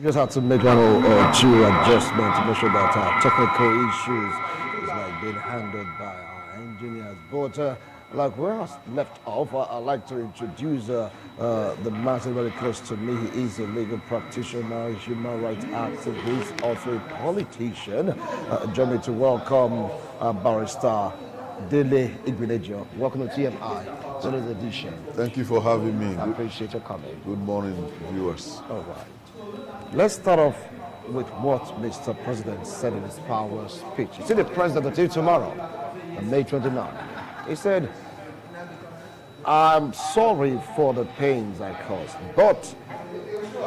We just had to make one or two adjustments to make sure that our technical issues is like being handled by our engineers. But like where I left off, I'd like to introduce the man sitting very close to me. He is a legal practitioner, a human rights activist, also a politician. Join me to welcome Barrister Dele Igbilejo. Welcome to TMI, today's edition. Thank you for having me. I appreciate your coming. Good morning, viewers. All right. Let's start off with what Mr. President said in his power speech. You see the president until tomorrow, on May 29. He said, I'm sorry for the pains I caused, but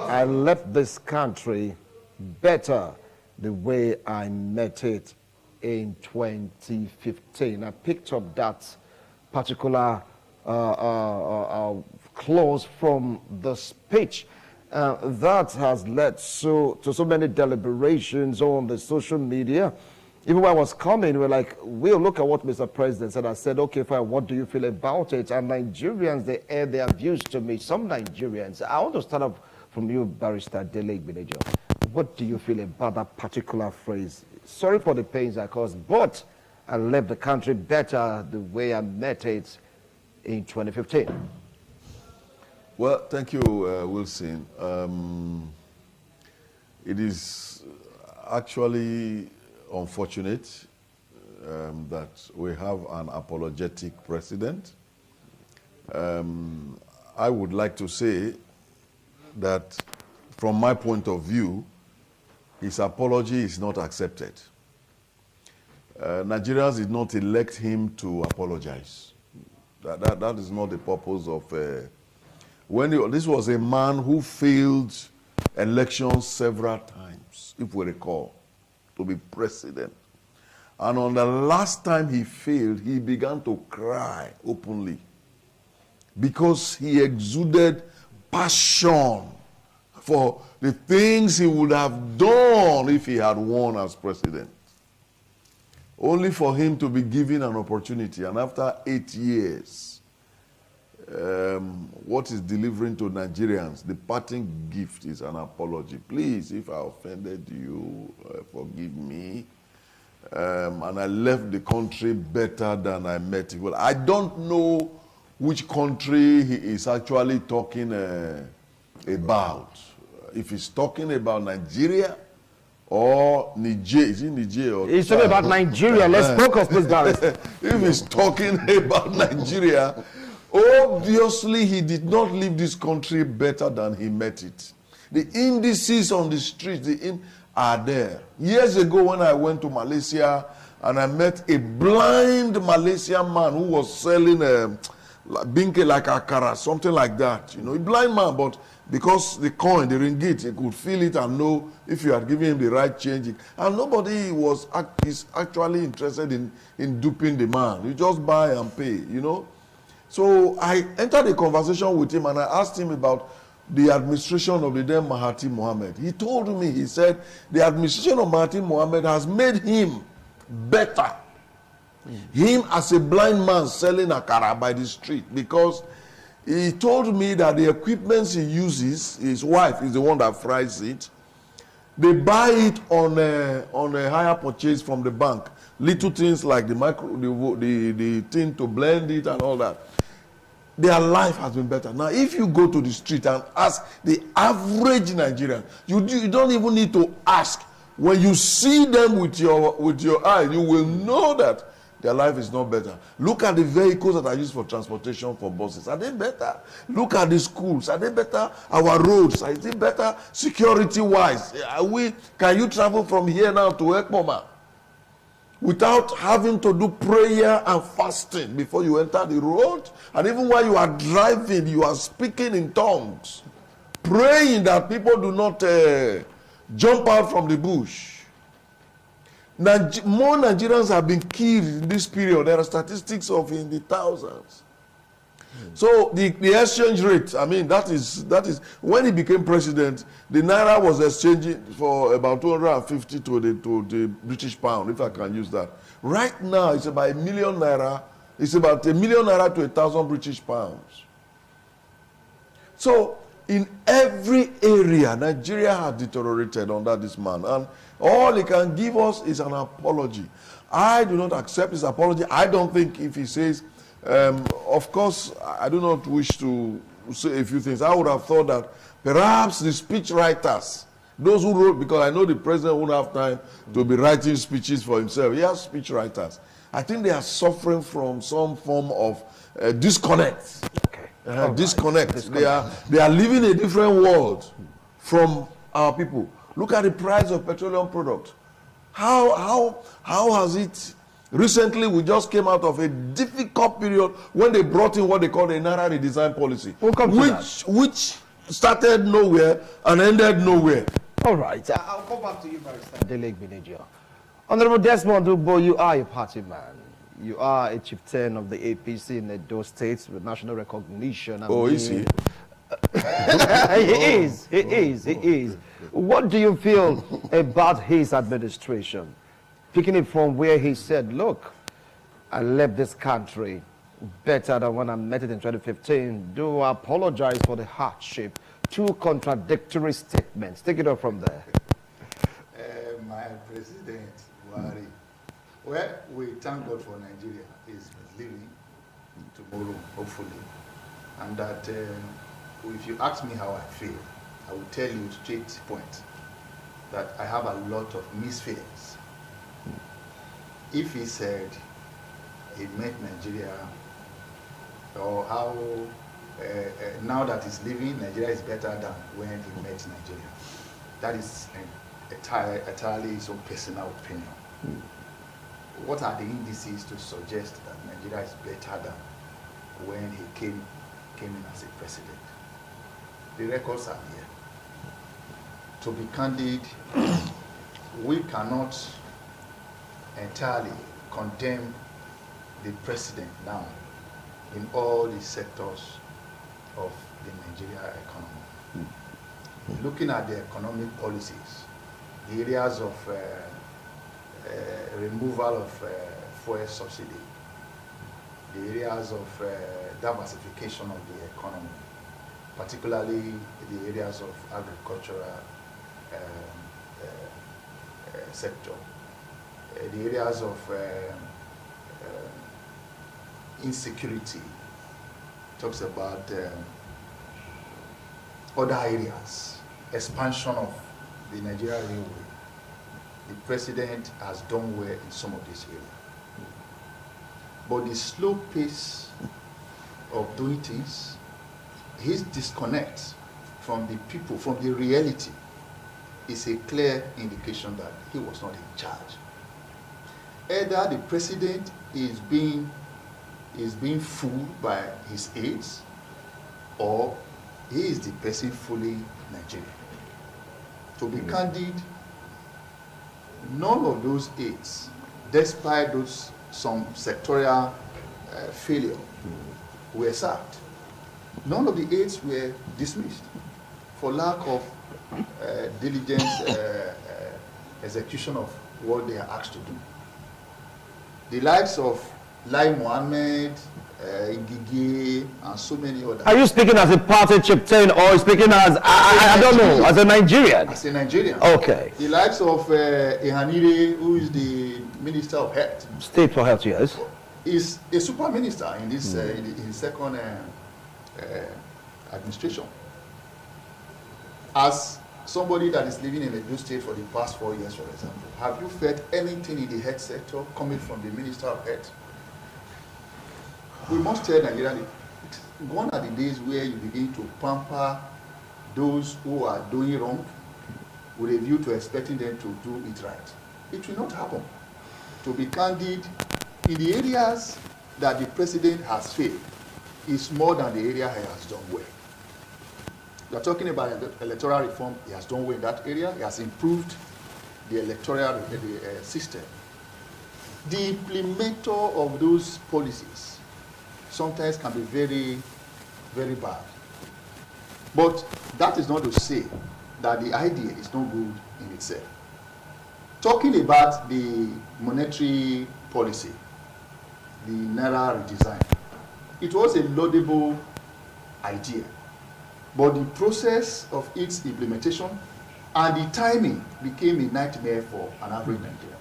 I left this country better the way I met it in 2015. I picked up that particular clause from the speech. That has led to so many deliberations on the social media. Even when I was coming, we're like, we'll look at what Mr. President said. I said, okay, fine, what do you feel about it? And Nigerians, they air their views to me. Some Nigerians, I want to start off from you, Barrister Dele Igbilejo. What do you feel about that particular phrase? Sorry for the pains I caused, but I left the country better the way I met it in 2015. Well, thank you, Wilson. It is actually unfortunate that we have an apologetic president. I would like to say that from my point of view, his apology is not accepted. Nigerians did not elect him to apologize. That is not the purpose of... this was a man who failed elections several times, if we recall, to be president. And on the last time he failed, he began to cry openly because he exuded passion for the things he would have done if he had won as president. Only for him to be given an opportunity. And after 8 years, what is delivering to Nigerians, the parting gift is an apology. Please, if I offended you, forgive me. And I left the country better than I met it. Well, I don't know which country he is actually talking about. If he's talking about Nigeria or Niger, is it Niger? Or he's talking about Nigeria. Let's focus, please, Barrister. If he's talking about Nigeria, obviously, he did not leave this country better than he met it. The indices on the streets are there. Years ago, when I went to Malaysia and I met a blind Malaysian man who was selling binke like akara, something like that. You know, a blind man, but because the coin, the ringgit, he could feel it and know if you had given him the right change. And nobody is actually interested in duping the man. You just buy and pay, you know. So I entered a conversation with him and I asked him about the administration of the then Mahathir Mohamad. He told me, he said, the administration of Mahathir Mohamad has made him better. Him as a blind man selling akara by the street, because he told me that the equipment he uses, his wife is the one that fries it. They buy it on a higher purchase from the bank. Little things like the thing to blend it and all that. Their life has been better. Now, if you go to the street and ask the average Nigerian, you don't even need to ask. When you see them with your eye, you will know that their life is not better. Look at the vehicles that are used for transportation for buses. Are they better? Look at the schools. Are they better? Our roads. Are they better security-wise? Can you travel from here now to Ekpoma without having to do prayer and fasting before you enter the road? And even while you are driving, you are speaking in tongues, praying that people do not jump out from the bush. More Nigerians have been killed in this period. There are statistics of in the thousands. So the exchange rate, I mean, that is when he became president, the naira was exchanging for about 250 to the British pound, if I can use that. Right now, it's about $1 million naira. It's about $1 million naira to 1,000 British pounds. So In every area, Nigeria has deteriorated under this man. And all he can give us is an apology. I do not accept his apology. I don't think if he says, of course, I do not wish to say a few things. I would have thought that perhaps the speech writers, those who wrote, because I know the president won't have time to be writing speeches for himself. He has speech writers. I think they are suffering from some form of disconnect. Disconnect. They are living a different world from our people. Look at the price of petroleum products. How has it? Recently, we just came out of a difficult period when they brought in what they call a Naira redesign policy, which started nowhere and ended nowhere. All right, I'll come back to you, Barrister Dele Igbeneghu. Honorable Desmond Ugbo, you are a party man. You are a chieftain of the APC in Edo State with national recognition. Is he? He is. What do you feel about his administration? Picking it from where he said, look, I left this country better than when I met it in 2015. Do I apologize for the hardship? Two contradictory statements. Take it up from there. My president, Buhari, well, we thank God for Nigeria. Is living tomorrow, hopefully. And that if you ask me how I feel, I will tell you straight point that I have a lot of mixed feelings. If he said he met Nigeria, or how now that he's leaving, Nigeria is better than when he met Nigeria. That is entirely his own personal opinion. What are the indices to suggest that Nigeria is better than when he came in as a president? The records are here. To be candid, we cannot entirely condemn the president now in all the sectors of the Nigeria economy. Looking at the economic policies, the areas of removal of fuel subsidy, the areas of diversification of the economy, particularly the areas of agricultural sector, the areas of insecurity, talks about other areas, expansion of the Nigeria railway. The president has done well in some of these areas. But the slow pace of doing things, his disconnect from the people, from the reality, is a clear indication that he was not in charge. Either the president is being fooled by his aides, or he is the person fooling Nigeria. To be candid, none of those aides, despite some sectorial failure, were sacked. None of the aides were dismissed for lack of diligent execution of what they are asked to do. The likes of Lai Mohammed, Ngige, and so many others. Are you speaking as a party chieftain or speaking as, I don't know, as a Nigerian? As a Nigerian. Okay. The likes of Ihanire, who is the Minister of Health. State for Health, yes. Is a super minister in this in his second administration. As somebody that is living in a blue state for the past 4 years, for example, have you felt anything in the health sector coming from the Minister of Health? We must tell Nigeria, gone are the days where you begin to pamper those who are doing wrong with a view to expecting them to do it right. It will not happen. To be candid, in the areas that the president has failed, is more than the area he has done well. You are talking about electoral reform. He has done well in that area. He has improved the electoral system. The implementer of those policies sometimes can be very, very bad. But that is not to say that the idea is not good in itself. Talking about the monetary policy, the Naira redesign, it was a laudable idea. but the process of its implementation and the timing became a nightmare for an average Nigerian.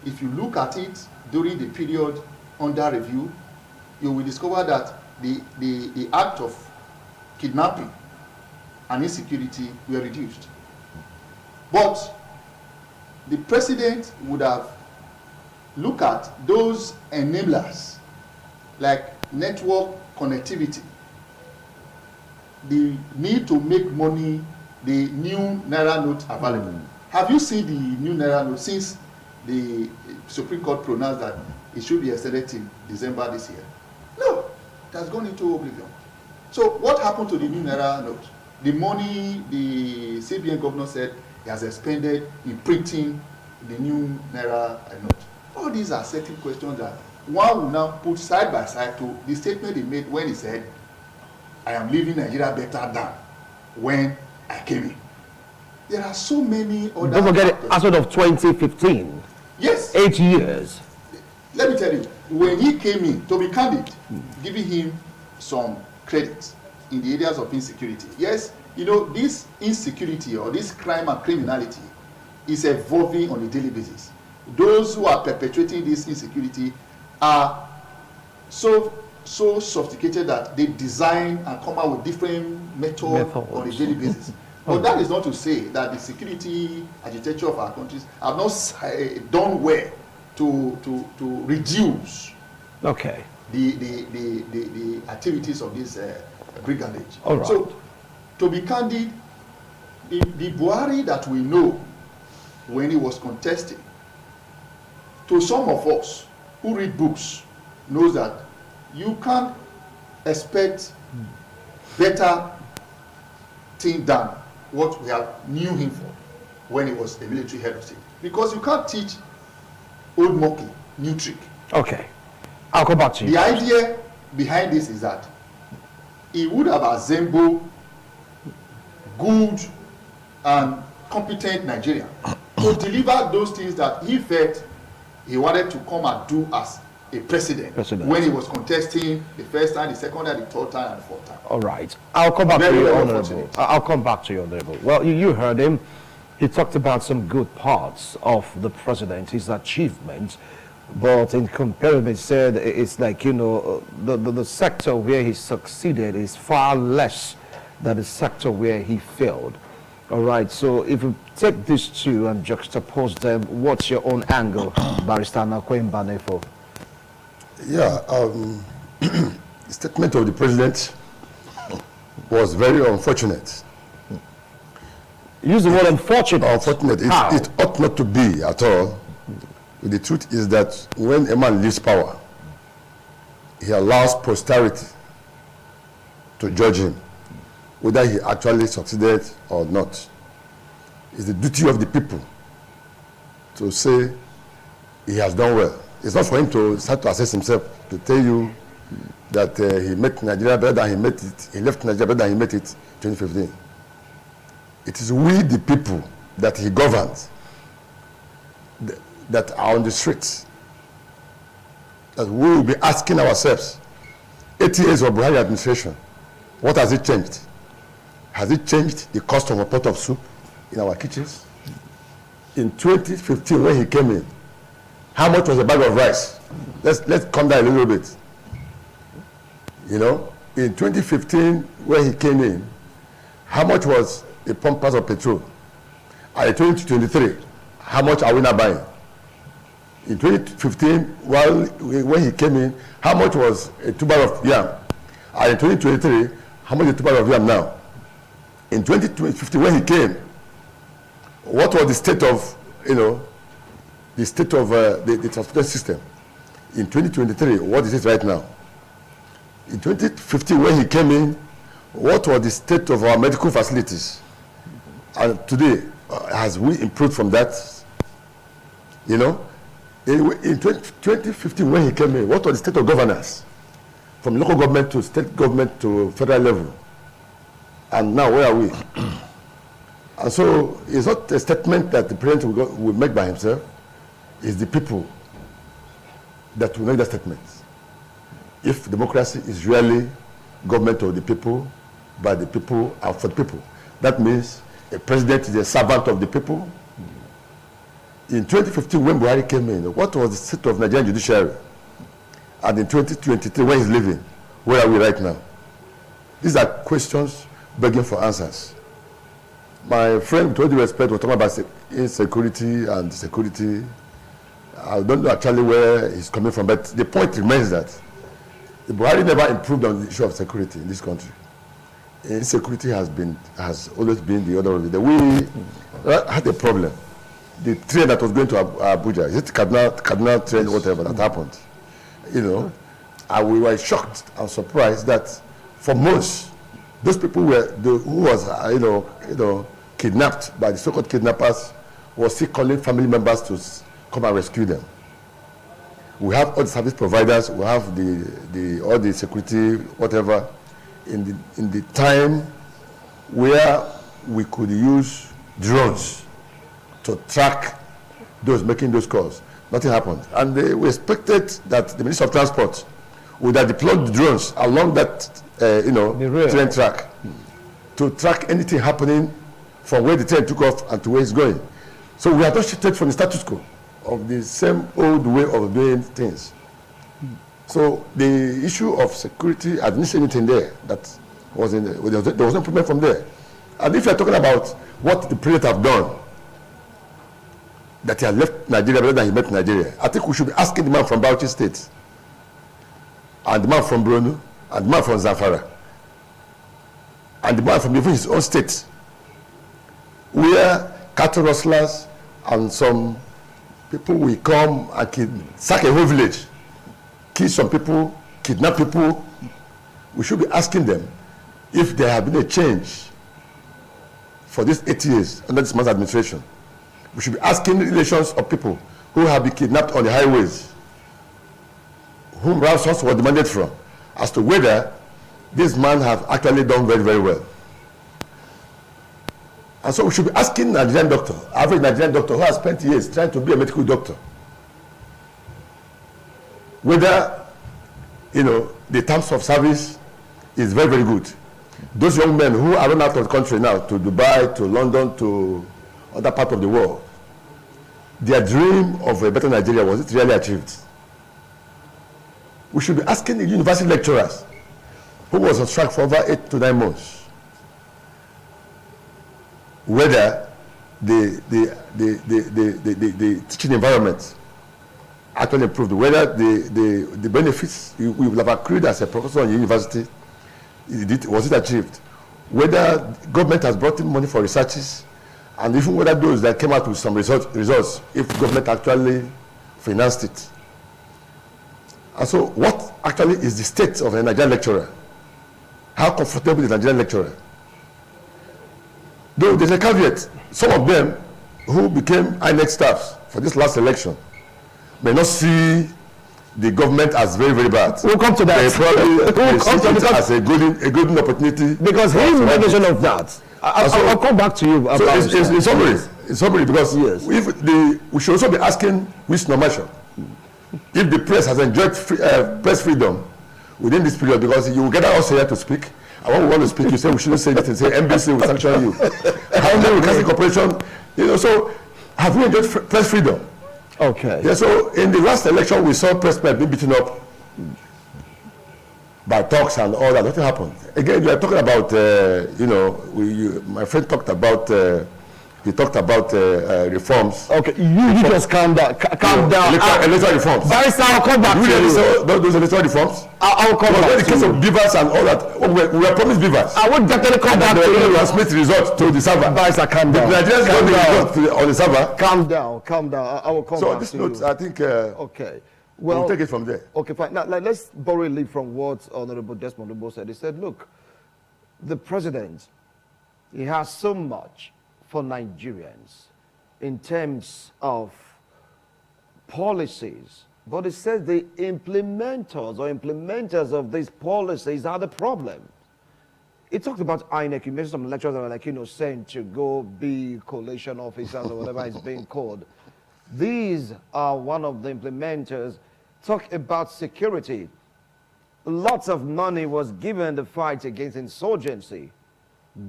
If you look at it during the period under review, you will discover that the act of kidnapping and insecurity were reduced. But the president would have looked at those enablers like network connectivity, the need to make money, the new Naira note available. Have you seen the new Naira note since the Supreme Court pronounced that it should be extended till December this year? No, it has gone into oblivion. So what happened to the new Naira note? The money the CBN governor said he has expended in printing the new Naira note. All these are certain questions that one will now put side by side to the statement he made when he said, I am leaving Nigeria better than when I came in. There are so many other Don't forget it, as of 2015. Yes. 8 years. Let me tell you, when he came in, to be candid, giving him some credit in the areas of insecurity. Yes, you know, this insecurity or this crime and criminality is evolving on a daily basis. Those who are perpetrating this insecurity are so sophisticated that they design and come out with different methods on a daily basis. But that is not to say that the security architecture of our countries have not done well to reduce the activities of this brigandage. All right. So, to be candid, the Buhari that we know when he was contesting, to some of us who read books, knows that you can't expect better thing than what we have knew him for when he was a military head of state. Because you can't teach old monkey new trick. Okay, I'll come back to you. The idea behind this is that he would have assembled good and competent Nigeria to deliver those things that he felt he wanted to come and do as a president when he was contesting the first time, the second time, the third time, and the fourth time. All right. I'll come back to you, Honorable. I'll come back to you, Honorable. Well, you heard him. He talked about some good parts of the president, his achievements, but in comparison, he said it's like, you know, the sector where he succeeded is far less than the sector where he failed. All right, so if we take these two and juxtapose them, what's your own angle, Barrister Nakwe Mbanefo? Yeah, the statement of the president was very unfortunate. Use the word unfortunate. Unfortunate. It ought not to be at all. The truth is that when a man leaves power, he allows posterity to judge him, whether he actually succeeded or not. It's the duty of the people to say he has done well. It's not for him to start to assess himself, to tell you that he met Nigeria better than he met it, he left Nigeria better than he met it in 2015. It is we, the people, that he governs, that are on the streets, that we will be asking ourselves, 8 years of Buhari administration, what has it changed? Has it changed the cost of a pot of soup in our kitchens? In 2015, when he came in, how much was a bag of rice? Let's come down a little bit. You know, in 2015, when he came in, how much was a pump of petrol? And in 2023, how much are we now buying? In 2015, when he came in, how much was a tuber of yam? And in 2023, how much is a tuber of yam now? In 2015, when he came, what was the state of, you know, the state of the transportation system? In 2023, what is it right now? In 2015, when he came in, what was the state of our medical facilities? And today, has we improved from that? You know, in 2015, when he came in, what was the state of governance? From local government to state government to federal level. And now, where are we? And so, it's not a statement that the president will make by himself. It's the people that will make that statement. If democracy is really government of the people, by the people and for the people. That means a president is a servant of the people. In 2015, when Buhari came in, what was the state of Nigerian judiciary? And in 2023, when he's leaving, where are we right now? These are questions begging for answers. My friend, with all due respect, was talking about insecurity and security. I don't know actually where he's coming from, but the point remains that Buhari never improved on the issue of security in this country. Insecurity has always been the order of the day. We had a problem. The train that was going to Abuja, is it Cardinal train, whatever that happened, you know, and we were shocked and surprised that for months, those people who was kidnapped by the so-called kidnappers was still calling family members to come and rescue them. We have all the service providers, we have all the security, whatever, in the time where we could use drones to track those making those calls. Nothing happened. And we expected that the Minister of Transport would have deployed the drones along that train track to track anything happening from where the train took off and to where it's going. So we have not shifted from the status quo of the same old way of doing things. So the issue of security, I didn't see anything there that was in there. There was no improvement from there. And if you're talking about what the president have done, that he has left Nigeria better than he met Nigeria, I think we should be asking the man from Bauchi State, and the man from Borno, and the man from Zamfara, and the man from even his own state, where cattle rustlers and some people will come and sack a whole village, kill some people, kidnap people. We should be asking them if there have been a change for these 8 years under this man's administration. We should be asking the relations of people who have been kidnapped on the highways, whom ransoms were demanded from, as to whether this man have actually done very, very well. And so we should be asking Nigerian doctor, average Nigerian doctor who has spent years trying to be a medical doctor, whether, the terms of service is very, very good. Those young men who are run out of the country now to Dubai, to London, to other part of the world, their dream of a better Nigeria, was it really achieved? We should be asking the university lecturers who was on strike for over 8 to 9 months whether the teaching environment actually improved, whether the benefits we will have accrued as a professor in university, was it achieved, whether government has brought in money for researches, and even whether those that came out with some results, if government actually financed it. And so what actually is the state of a Nigerian lecturer? How comfortable is a Nigerian lecturer? Though there's a caveat, some of them who became INEC staffs for this last election may not see the government as very, very bad. We'll come to that. They probably see it as a golden opportunity. Because he made mention of that. I'll come back to you. So in summary, because yes, we should also be asking which normal, if the press has enjoyed press freedom within this period, because you will gather us here to speak. And when we want to speak, you say we shouldn't say anything. Say NBC will sanction you. How many Broadcasting Corporation? So have we enjoyed press freedom? Okay. Yeah. So in the last election, we saw press being beaten up by talks and all that. Nothing happened. Again, you are talking about, my friend talked about. He talked about reforms. Okay, you just calm down. Calm down. Electoral reforms. Barrister, I'll come back to you. Those electoral reforms. I'll come back to you. In the case of beavers and all that, we were promised beavers. I would definitely come back to you. Transmit results to the server. Barrister, calm down. The Nigerians got the results on the server. Calm down. I will come back to you. So this note, I think. Okay. We'll take it from there. Okay, fine. Now, let's borrow a leaf from what Honorable Desmond Obo said. He said, look, the president, he has so much for Nigerians in terms of policies, but it says the implementers of these policies are the problem. He talked about INEC. You mentioned some lecturers that are like, sent to go be collation officers or whatever it's being called. These are one of the implementers. Talk about security. Lots of money was given in the fight against insurgency.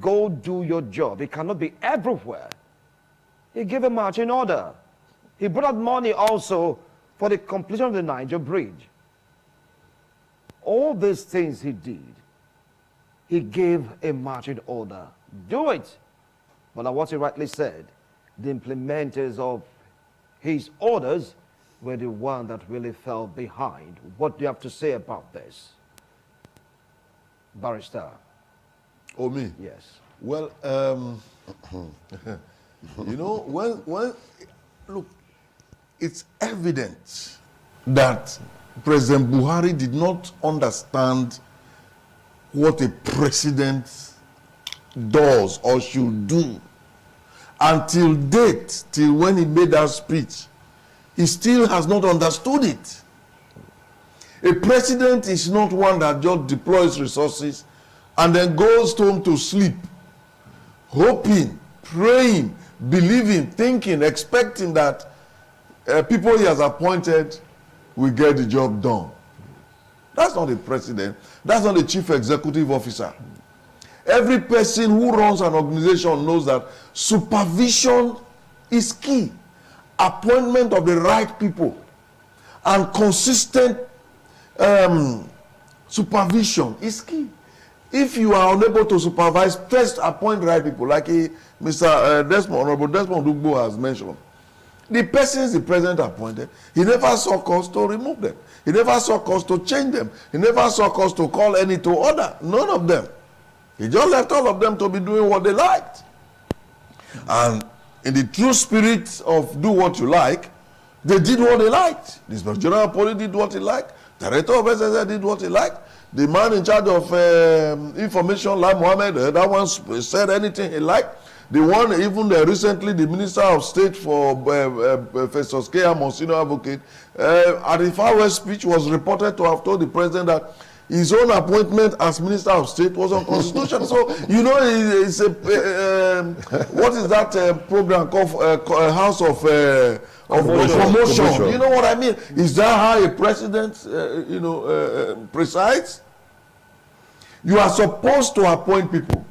Go do your job. It cannot be everywhere. He gave a marching order. He brought out money also for the completion of the Niger Bridge. All these things he did, he gave a marching order. Do it. But like what he rightly said, the implementers of his orders were the one that really fell behind. What do you have to say about this? Barrister. Oh, me? Yes. Well, you know, look, it's evident that President Buhari did not understand what a president does or should do. Until date, till when he made that speech, he still has not understood it. A president is not one that just deploys resources and then goes home to sleep, hoping, praying, believing, thinking, expecting that people he has appointed will get the job done. That's not a president. That's not a chief executive officer. Every person who runs an organization knows that supervision is key. Appointment of the right people and consistent supervision is key. If you are unable to supervise, first appoint the right people, like Honorable Desmond Ugbo has mentioned. The persons the president appointed, he never saw cause to remove them. He never saw cause to change them. He never saw cause to call any to order. None of them. He just left all of them to be doing what they liked. And in the true spirit of do what you like, they did what they liked. The Inspector General of Police did what he liked. The Director of SSS did what he liked. The man in charge of information, like Mohammed, that one said anything he liked. The one, even recently, the Minister of State for Festus K. Monsignor Advocate, at the Far West speech was reported to have told the president that his own appointment as Minister of State was unconstitutional. So, you know, it's a, what is that program called? House of Promotion. You know what I mean? Is that how a president, presides? You are supposed to appoint people,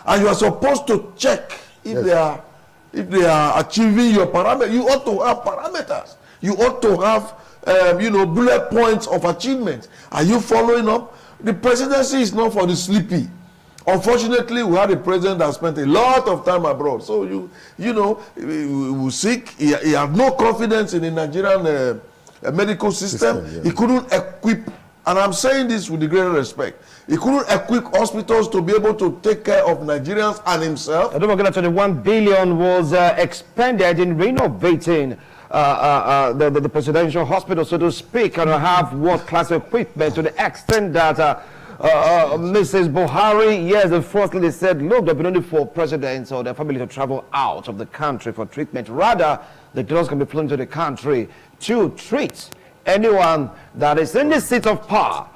and you are supposed to check if they are achieving your parameters. You ought to have parameters. You ought to have bullet points of achievement. Are you following up? The presidency is not for the sleepy. Unfortunately, we had a president that spent a lot of time abroad. So we were sick. He had no confidence in the Nigerian medical system. Yeah. He couldn't equip, and I'm saying this with the greatest respect, he couldn't equip hospitals to be able to take care of Nigerians and himself. Don't forget that 21 billion was expended in renovating the presidential hospital, so to speak, and have world-class equipment to the extent that Mrs. Buhari, yes, the first lady said, look, there'll be no need for presidents or their family to travel out of the country for treatment. Rather, the girls can be flown to the country to treat anyone that is in the seat of power.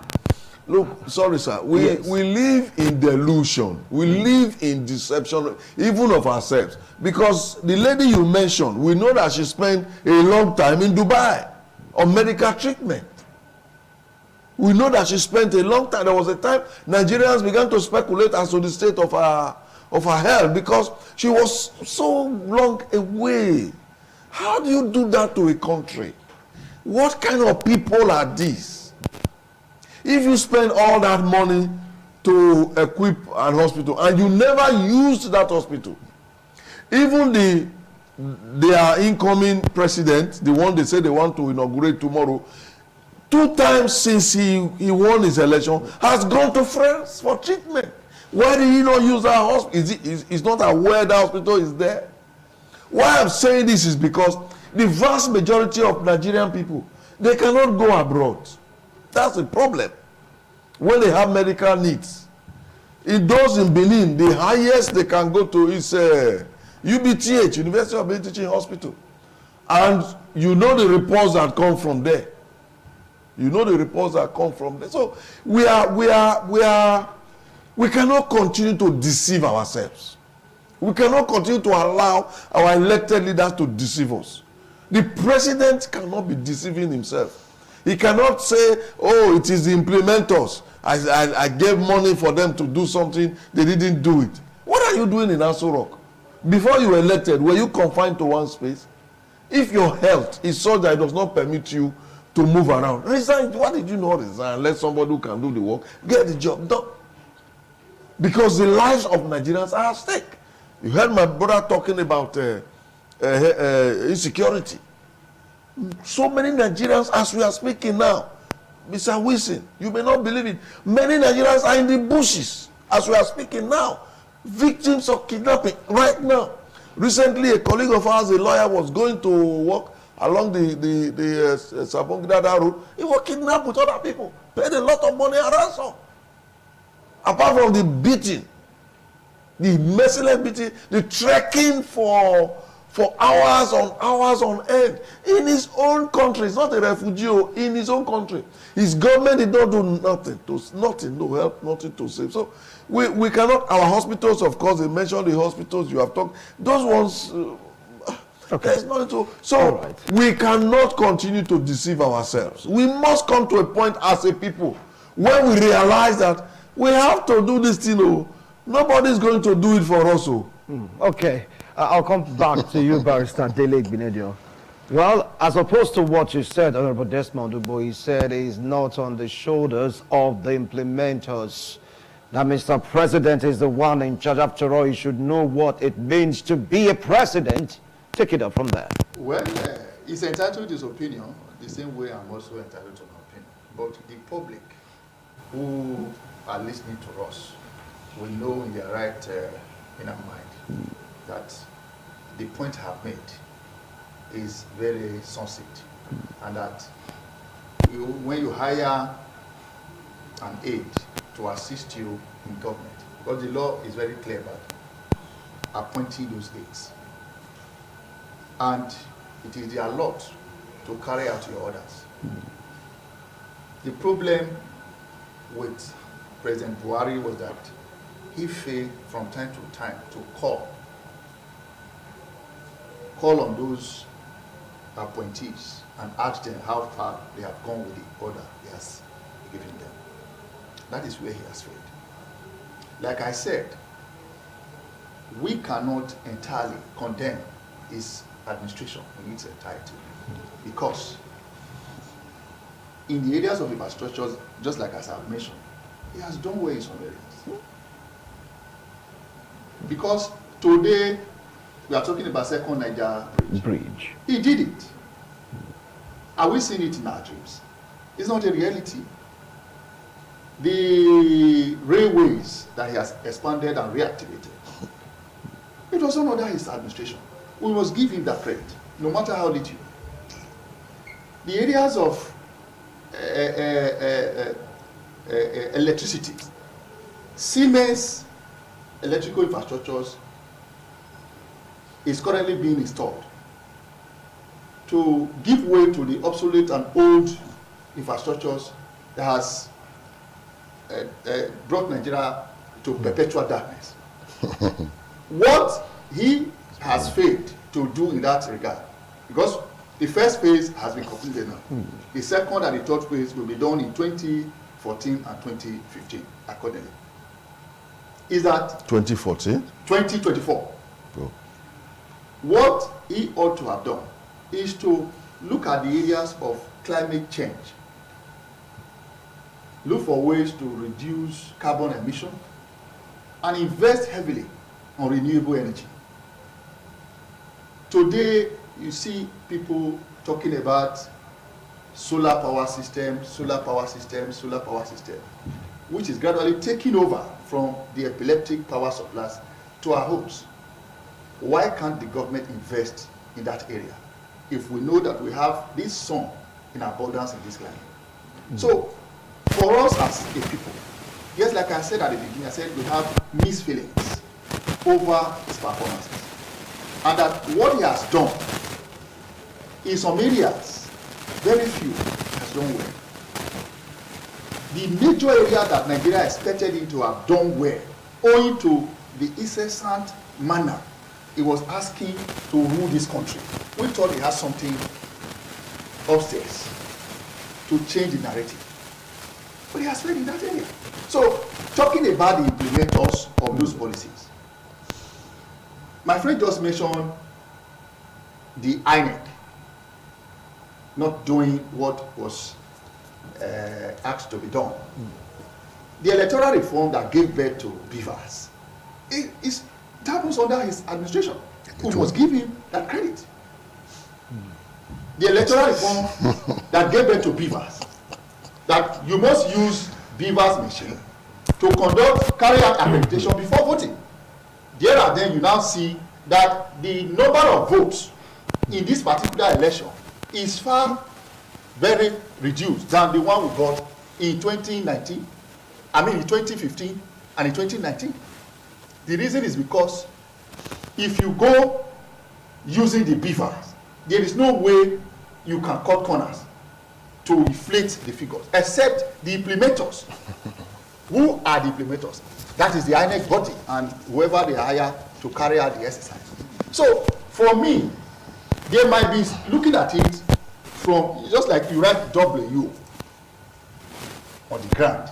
Look, sorry, sir. We live in delusion. We live in deception, even of ourselves. Because the lady you mentioned, we know that she spent a long time in Dubai on medical treatment. We know that she spent a long time. There was a time Nigerians began to speculate as to the state of her health because she was so long away. How do you do that to a country? What kind of people are these? If you spend all that money to equip an hospital and you never used that hospital, even their incoming president, the one they say they want to inaugurate tomorrow, 2 times since he won his election, has gone to France for treatment. Why did he not use that hospital? He's not aware that hospital is there. Why I'm saying this is because the vast majority of Nigerian people, they cannot go abroad. That's the problem. When they have medical needs, in those in Benin, the highest they can go to is UBTH, University of Benin Teaching Hospital, and you know the reports that come from there. You know the reports that come from there. So we cannot continue to deceive ourselves. We cannot continue to allow our elected leaders to deceive us. The president cannot be deceiving himself. He cannot say, oh, it is the implementers. I gave money for them to do something, they didn't do it. What are you doing in Aso Rock? Before you were elected, were you confined to one space? If your health is such that it does not permit you to move around, resign. Why did you not resign? Let somebody who can do the work get the job done. Because the lives of Nigerians are at stake. You heard my brother talking about insecurity. So many Nigerians, as we are speaking now, Mr. Wilson, you may not believe it, many Nigerians are in the bushes as we are speaking now, victims of kidnapping right now. Recently, a colleague of ours, a lawyer, was going to work along the Sabongidada road. He was kidnapped with other people, paid a lot of money and ransom. Apart from the beating, the merciless beating, the trekking for hours on end in his own country. He's not a refugee, in his own country. His government did not do nothing to help, nothing to save. So we cannot, our hospitals, of course, they mentioned the hospitals you have talked, those ones, okay. There's nothing to, so right. We cannot continue to deceive ourselves. We must come to a point as a people when we realize that we have to do this thing. Nobody's going to do it for us. Okay. I'll come back to you, Barrister Dele Igbenedion. Well, as opposed to what you said, Honorable Desmond Ubo, he said it's not on the shoulders of the implementers. That Mr. President is the one in charge. After all, he should know what it means to be a president. Take it up from there. Well, he's entitled to his opinion the same way I'm also entitled to my opinion. But the public who are listening to us will know in their right inner mind that the point I've made is very sensitive, and that when you hire an aide to assist you in government, because the law is very clear about appointing those aides, and it is their lot to carry out your orders. The problem with President Buhari was that he failed from time to time to call on those appointees and ask them how far they have gone with the order he has given them. That is where he has failed. Like I said, we cannot entirely condemn his administration in its entirety, because in the areas of infrastructure, just like as I've mentioned, he has done well in some areas. Because today we are talking about Second Niger Bridge. He did it. Are we seeing it in our dreams? It's not a reality. The railways that he has expanded and reactivated, it was not under his administration. We must give him that credit, no matter how little. The areas of electricity, Siemens electrical infrastructures is currently being installed to give way to the obsolete and old infrastructures that has brought Nigeria to perpetual darkness. What he has failed to do in that regard, because the first phase has been completed now. The second and the third phase will be done in 2014 and 2015 accordingly. Is that 2014? 2024. Oh. What he ought to have done is to look at the areas of climate change, look for ways to reduce carbon emission, and invest heavily on renewable energy. Today, you see people talking about solar power system, which is gradually taking over from the epileptic power supplies to our homes. Why can't the government invest in that area if we know that we have this sun in abundance in this climate? So, for us as a people, yes, like I said at the beginning, I said we have mixed feelings over his performances. And that what he has done, in some areas, very few has done well. The major area that Nigeria expected him to have done well, owing to the incessant manner he was asking to rule this country. We thought he had something upstairs. to change the narrative. But he has failed in that area. So, talking about the implementers of those policies, my friend just mentioned the INEC not doing what was asked to be done. The electoral reform that gave birth to BUHARI'S, that was under his administration. We must give him that credit. The electoral reform that gave birth to BUHARI'S, that you must use BUHARI'S machine to carry out accreditation before voting. There and then you now see that the number of votes in this particular election is far very reduced than the one we got in 2019, in 2015 and in 2019. The reason is because if you go using the BUHARI'S, there is no way you can cut corners to inflate the figures, except the implementers. Who are the implementers? That is the INEC body and whoever they hire to carry out the exercise. So, for me, they might be looking at it from, just like you write W on the ground.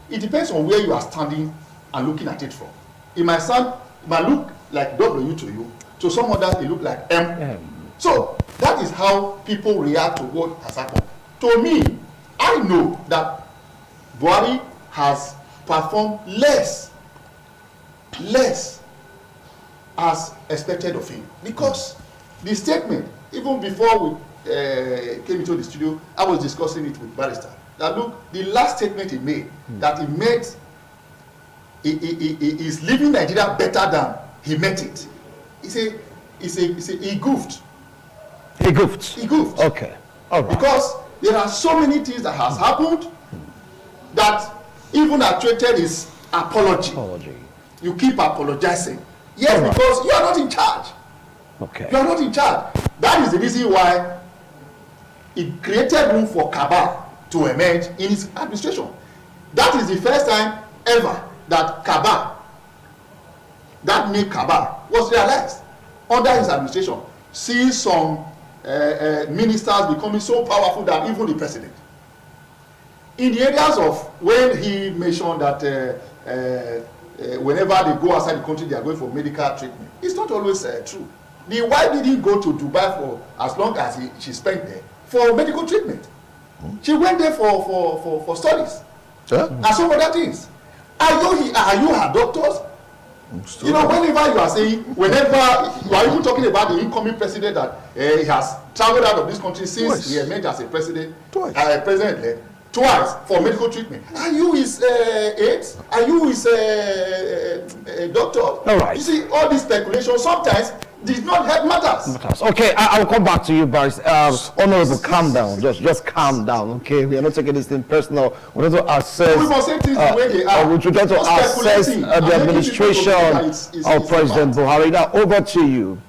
It depends on where you are standing and looking at it from. It might look like W to you, to some others it look like M. So that is how people react to what has happened. To me, I know that Buhari has performed less as expected of him, because the statement, even before we came into the studio, I was discussing it with Barrister, that look, the last statement he made, that he is leaving Nigeria better than he met it. He goofed. He goofed. He goofed. Okay. All right. Because there are so many things that has happened that even attracted his apology. You keep apologizing. Yes, right. Because you are not in charge. Okay. You are not in charge. That is the reason why it created room for cabal to emerge in his administration. That is the first time ever that cabal, that name cabal, was realized under his administration. See some ministers becoming so powerful that even the president. In the areas of when he mentioned that whenever they go outside the country, they are going for medical treatment. It's not always true. The wife didn't go to Dubai for as long as she spent there for medical treatment. She went there for studies and some other things. Are you her doctors? You know, whenever you are saying, whenever you are even talking about the incoming president that he has traveled out of this country since he emerged as a president, president twice for medical treatment. Are you his aides? Are you his doctor? All right. You see, all these speculations sometimes did not help matters. Okay, I will come back to you, Boris. Honorable, calm down. Just calm down, okay? We are not taking this thing personal. We want to assess. We must say things the way they are. We try to assess the administration of President Buhari. Now, over to you.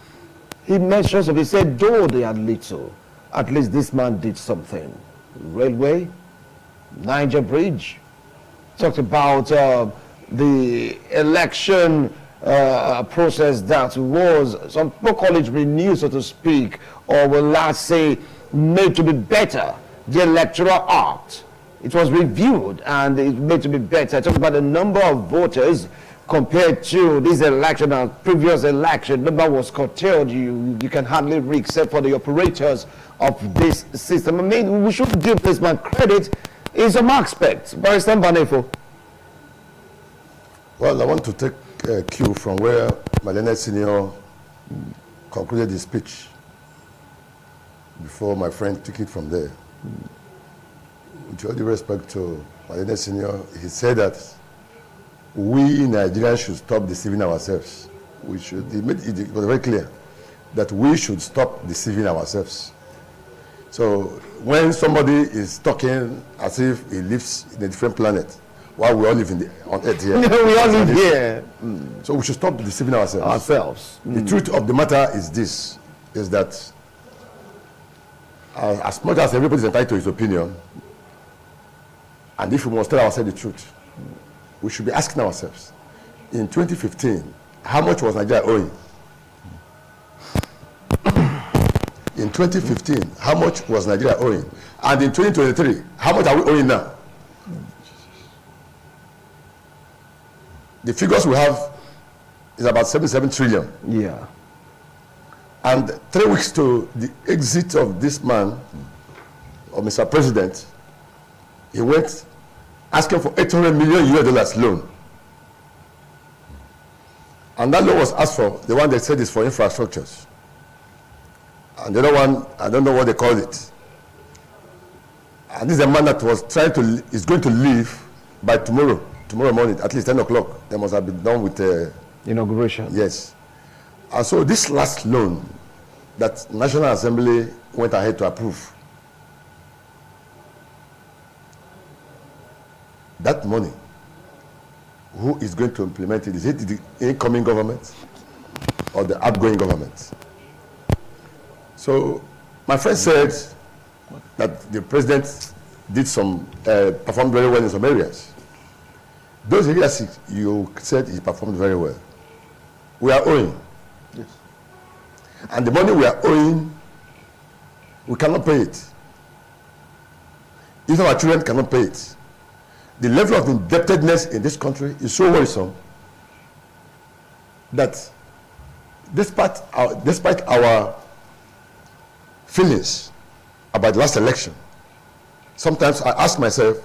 He mentions, he said, though they are little, at least this man did something. Railway, Niger Bridge, talked about the election process that was, some people call it renewed, so to speak, or will last say made to be better. The electoral act, it was reviewed and it made to be better. Talk about the number of voters compared to this election and previous election. Number was curtailed. You can hardly read except for the operators of this system. I mean, we should give this man credit in some aspects. Barrister Banefo. Well, I want to take a cue from where Malene Senior concluded his speech before my friend took it from there. With all due respect to Malene Senior, he said that we Nigerians should stop deceiving ourselves. We should, it was very clear that we should stop deceiving ourselves. So when somebody is talking as if he lives in a different planet, while we all live on Earth here. We all live here. So we should stop deceiving ourselves. The truth of the matter is this, is that as much as everybody is entitled to his opinion, and if we must tell ourselves the truth, we should be asking ourselves, in 2015, how much was Nigeria owing? in 2015, how much was Nigeria owing? And in 2023, how much are we owing now? The figures we have is about 77 trillion. Yeah. And 3 weeks to the exit of this man, or Mr. President, he went asking for $800 million loan. And that loan was asked for, the one they said is for infrastructures. And the other one, I don't know what they call it. And this is a man that was is going to leave by tomorrow morning, at least 10 o'clock. They must have been done with inauguration. Yes. And so this last loan that National Assembly went ahead to approve, that money, who is going to implement it? Is it the incoming government or the outgoing government? So my friend said that the president did performed very well in some areas. Those areas you said he performed very well. We are owing. Yes. And the money we are owing, we cannot pay it. If our children cannot pay it, the level of indebtedness in this country is so worrisome that despite our feelings about the last election, sometimes I ask myself,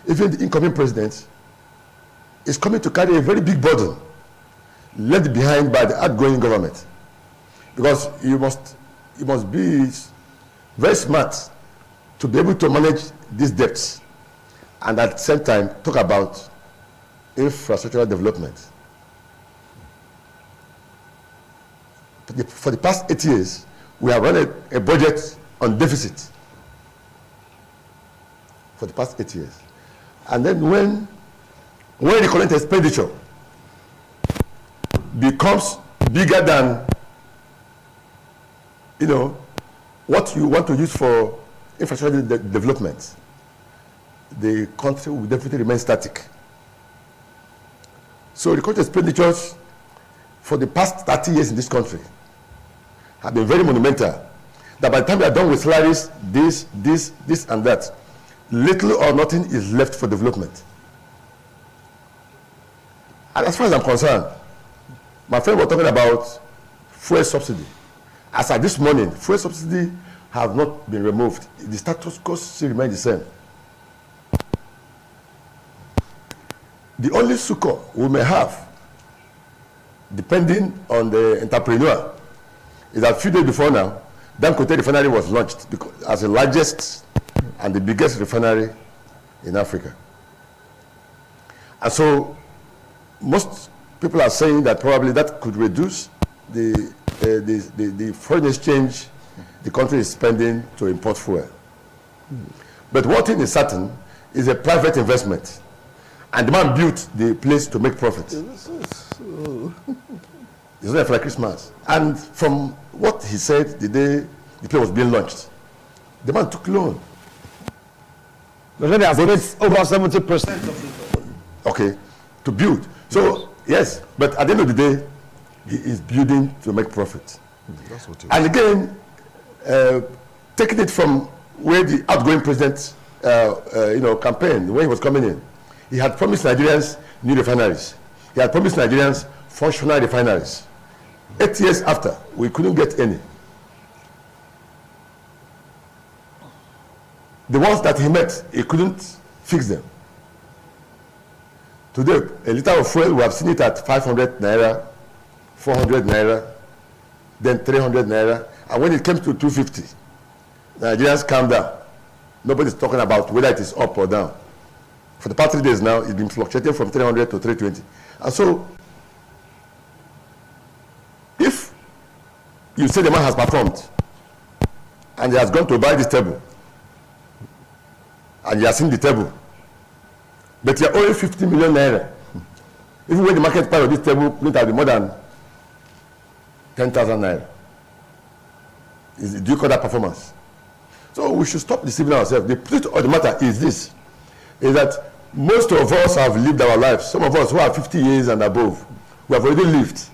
even the incoming president is coming to carry a very big burden left behind by the outgoing government, because you must be very smart to be able to manage these debts and at the same time talk about infrastructural development. For the past 8 years, we have run a budget on deficit for the past 8 years. And then when the current expenditure becomes bigger than what you want to use for infrastructure development, the country will definitely remain static. So the current expenditures for the past 30 years in this country have been very monumental, that by the time we are done with salaries, this and that, little or nothing is left for development. And as far as I'm concerned, my friend was talking about fuel subsidy. As of this morning, fuel subsidy have not been removed. The status quo still remains the same. The only succor we may have, depending on the entrepreneur, is that a few days before now, Dangote refinery was launched as the largest and the biggest refinery in Africa. And so most people are saying that probably that could reduce the foreign exchange the country is spending to import fuel. But one thing is certain, is a private investment. And the man built the place to make profit. It's not like Christmas. And from what he said the day the place was being launched, the man took loan. But then they have spent over 70% of it. Okay, to build. So, yes, but at the end of the day, he is building to make profit. That's what and again, taking it from where the outgoing president campaigned, when he was coming in, he had promised Nigerians new refineries. He had promised Nigerians functional refineries. 8 years after, we couldn't get any. The ones that he met, he couldn't fix them. Today, a liter of fuel, we have seen it at 500 naira, 400 naira, then 300 naira. And when it came to 250, Nigerians calmed down. Nobody's talking about whether it is up or down. For the past 3 days now, it's been fluctuating from 300 to 320. And so, if you say the man has performed, and he has gone to buy this table, and he has seen the table, but you are owing 50 million naira. Even when the market price of this table will have be more than 10,000 naira. Do you call that performance? So we should stop deceiving ourselves. The truth of the matter is this, is that most of us have lived our lives. Some of us who are 50 years and above, we have already lived.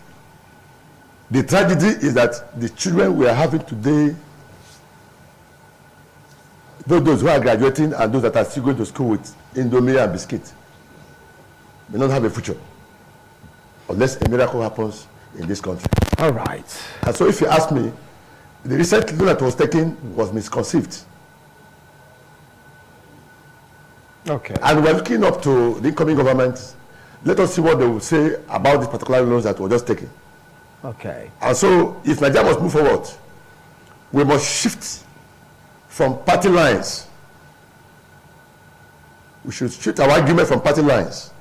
The tragedy is that the children we are having today those who are graduating and those that are still going to school with Indomie and biscuit may not have a future unless a miracle happens in this country. All right. And so if you ask me, the recent loan that was taken was misconceived. Okay. And we're looking up to the incoming government. Let us see what they will say about these particular loans that were just taken. Okay. And so if Nigeria must move forward, we must shift from party lines. We should shift our argument from party lines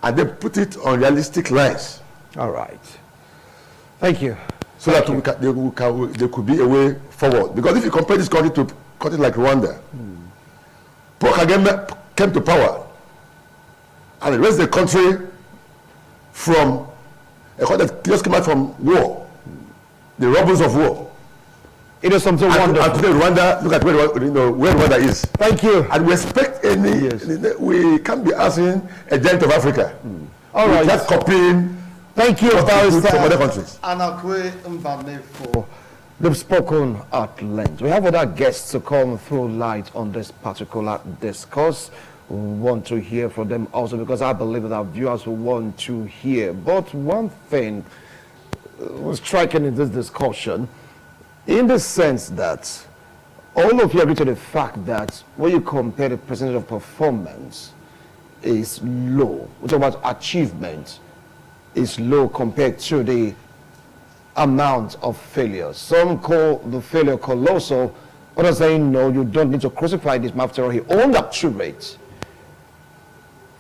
and then put it on realistic lines. All right. Thank you. So that there could be a way forward. Because if you compare this country to countries like Rwanda, Paul Kagame came to power and raised the country from a country that just came out from war, the rubbles of war. It is something wonderful. And today Rwanda, look at where Rwanda is. Thank you. And we expect we can't be asking a giant of Africa. All right. That's copying. Thank you, from other countries. Anakwe Mbane for They've spoken at length. We have other guests to come throw light on this particular discourse. We want to hear from them also because I believe that our viewers will want to hear. But one thing was striking in this discussion, in the sense that all of you agree to the fact that when you compare the percentage of performance is low, we're talking about achievement is low compared to the amount of failures. Some call the failure colossal, others saying no, you don't need to crucify this man after all, he owned up to rate.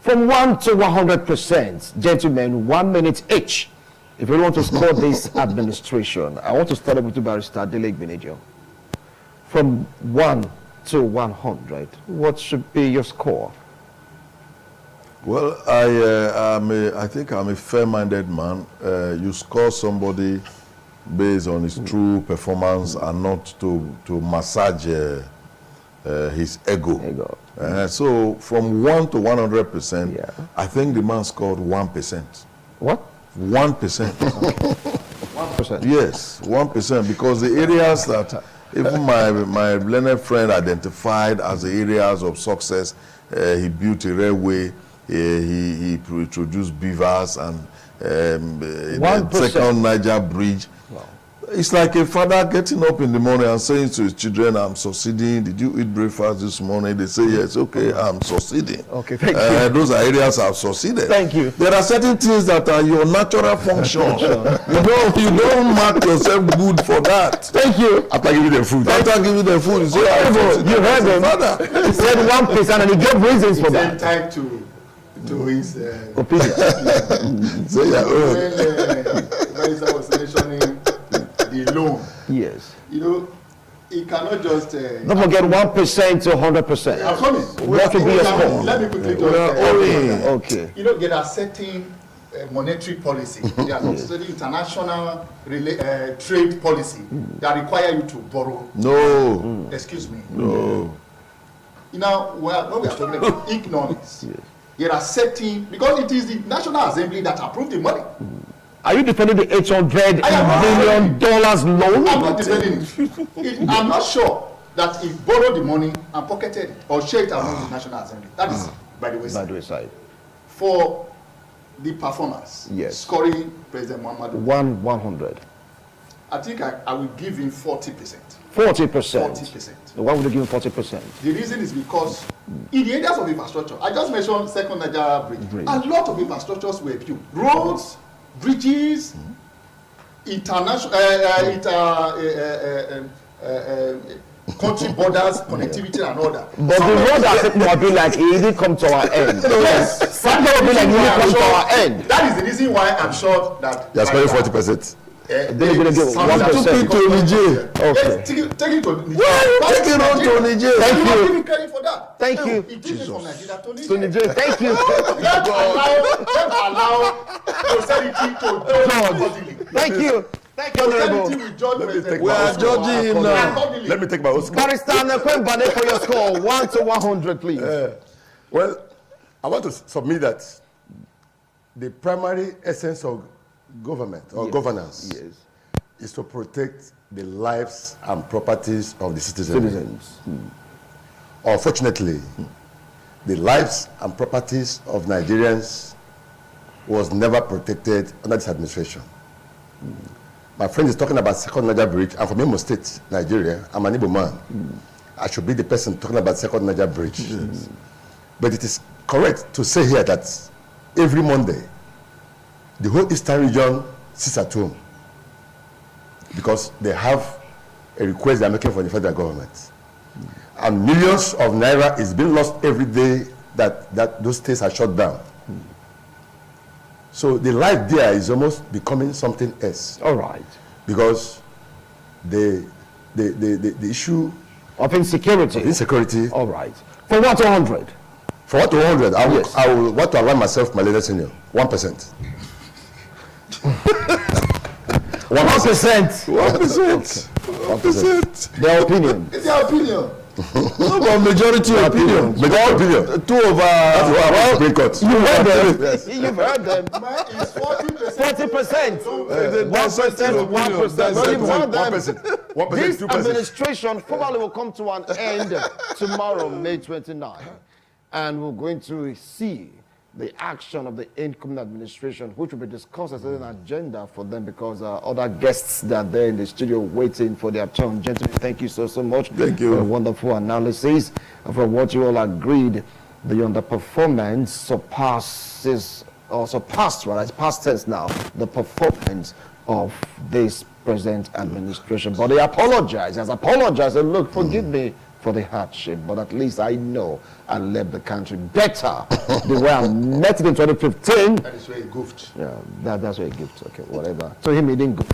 From 1 to 100%, gentlemen, 1 minute each. If you want to score this administration, I want to start with Barrister Dele Igbeneghu. From 1 to 100, what should be your score? Well, I think I'm a fair-minded man. You score somebody based on his true performance and not to massage his ego. So from 1 to 100%, I think the man scored 1%. What? 1%. 1%? Yes, 1%, because the areas that even my learned friend identified as the areas of success, he built a railway, he introduced beavers and the second Niger bridge. Wow. It's like a father getting up in the morning and saying to his children, I'm succeeding. Did you eat breakfast this morning? They say, yes, okay, I'm succeeding. Okay, thank you. Those are areas I've succeeded. Thank you. There are certain things that are your natural functions. you don't mark yourself good for that. Thank you. After giving them food. After giving them food, you say, you heard him. Father. He said 1% and he gave reasons for that. time to his opinion. So when I was mentioning the loan, Yes. you know, he cannot just. Don't forget 1% to 100%. I'm coming. What will be your score? Let me quickly Okay. You know, there are certain monetary policy, there are certain international trade policy that require you to borrow. No. Excuse me. No. You know, when we are talking about economics, there are certain, because it is the National Assembly that approved the money. Are you defending the $800 million loan? I'm not defending it. I'm not sure that he borrowed the money and pocketed it or shared it among the National Assembly. That is by the wayside. For the performance, scoring President Muhammadu 100. I think I will give him 40%. 40%. 40%. Why would you give him 40%? The reason is because in the areas of infrastructure, I just mentioned second Niger bridge. A lot of infrastructures were built. Roads, bridges, international, country borders, connectivity and all that. But the road that will be like, it didn't come to our end. Yes. Some will be like, it didn't come to our end. That is the reason why I'm sure that. You're spending 40%. They're going to give 1%. Take it to Niger. Okay. Take it to Niger. Well, take it on to Niger. Thank you. Give him credit for that. Thank you. He took it from Nigeria to Niger. To Niger. Thank you. Don't allow posterity to judge accordingly. Thank you. Thank you, Honorable. We are judging him now. Let me take my own score. Barrister Anakwe Mbane for your score. 1 to 100, please. Well, I want to submit that the primary essence of government or governance is to protect the lives and properties of the citizens. Unfortunately, the lives and properties of Nigerians was never protected under this administration. My friend is talking about Second Niger Bridge. I'm from Imo State, Nigeria. I'm an Igbo man. I should be the person talking about Second Niger Bridge. Yes. But it is correct to say here that every Monday, the whole Eastern region sits at home because they have a request they're making from the federal government. And millions of naira is being lost every day that those states are shut down. So the life there is almost becoming something else. All right. Because the issue of insecurity. All right. For what 100? For what 100? Yes. I will want to align myself, my leader senior. 1%. 1%. 1%. Their opinion. It's your opinion. No, but majority opinion. Majority opinion. 2 over. Well, Supreme Court. You heard them. Yes. You've heard them. Mine is 40%. 40%. 1%. No, you've heard them. 1%. This 2%. administration probably will come to an end tomorrow, May 29. And we're going to see the action of the incoming administration, which will be discussed as an agenda for them because other guests that are there in the studio waiting for their turn. Gentlemen, thank you so much. Thank you. For a wonderful analysis. From what you all agreed, the underperformance surpassed, it's past tense now, the performance of this present administration. But they apologize. He has apologized and look, forgive me for the hardship, but at least I know I left the country better the way I met it in 2015. That is where he goofed. Yeah, that's where he goofed. Okay, whatever. So him, he didn't goof.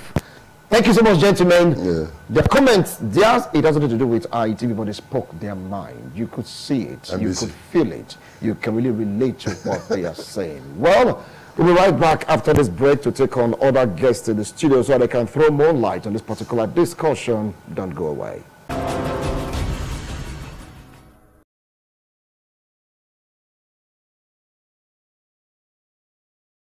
Thank you so much, gentlemen. Yeah. The comments, theirs, it has nothing to do with ITV, but they spoke their mind. You could see it. You could feel it. You can really relate to what they are saying. Well, we'll be right back after this break to take on other guests in the studio so they can throw more light on this particular discussion. Don't go away.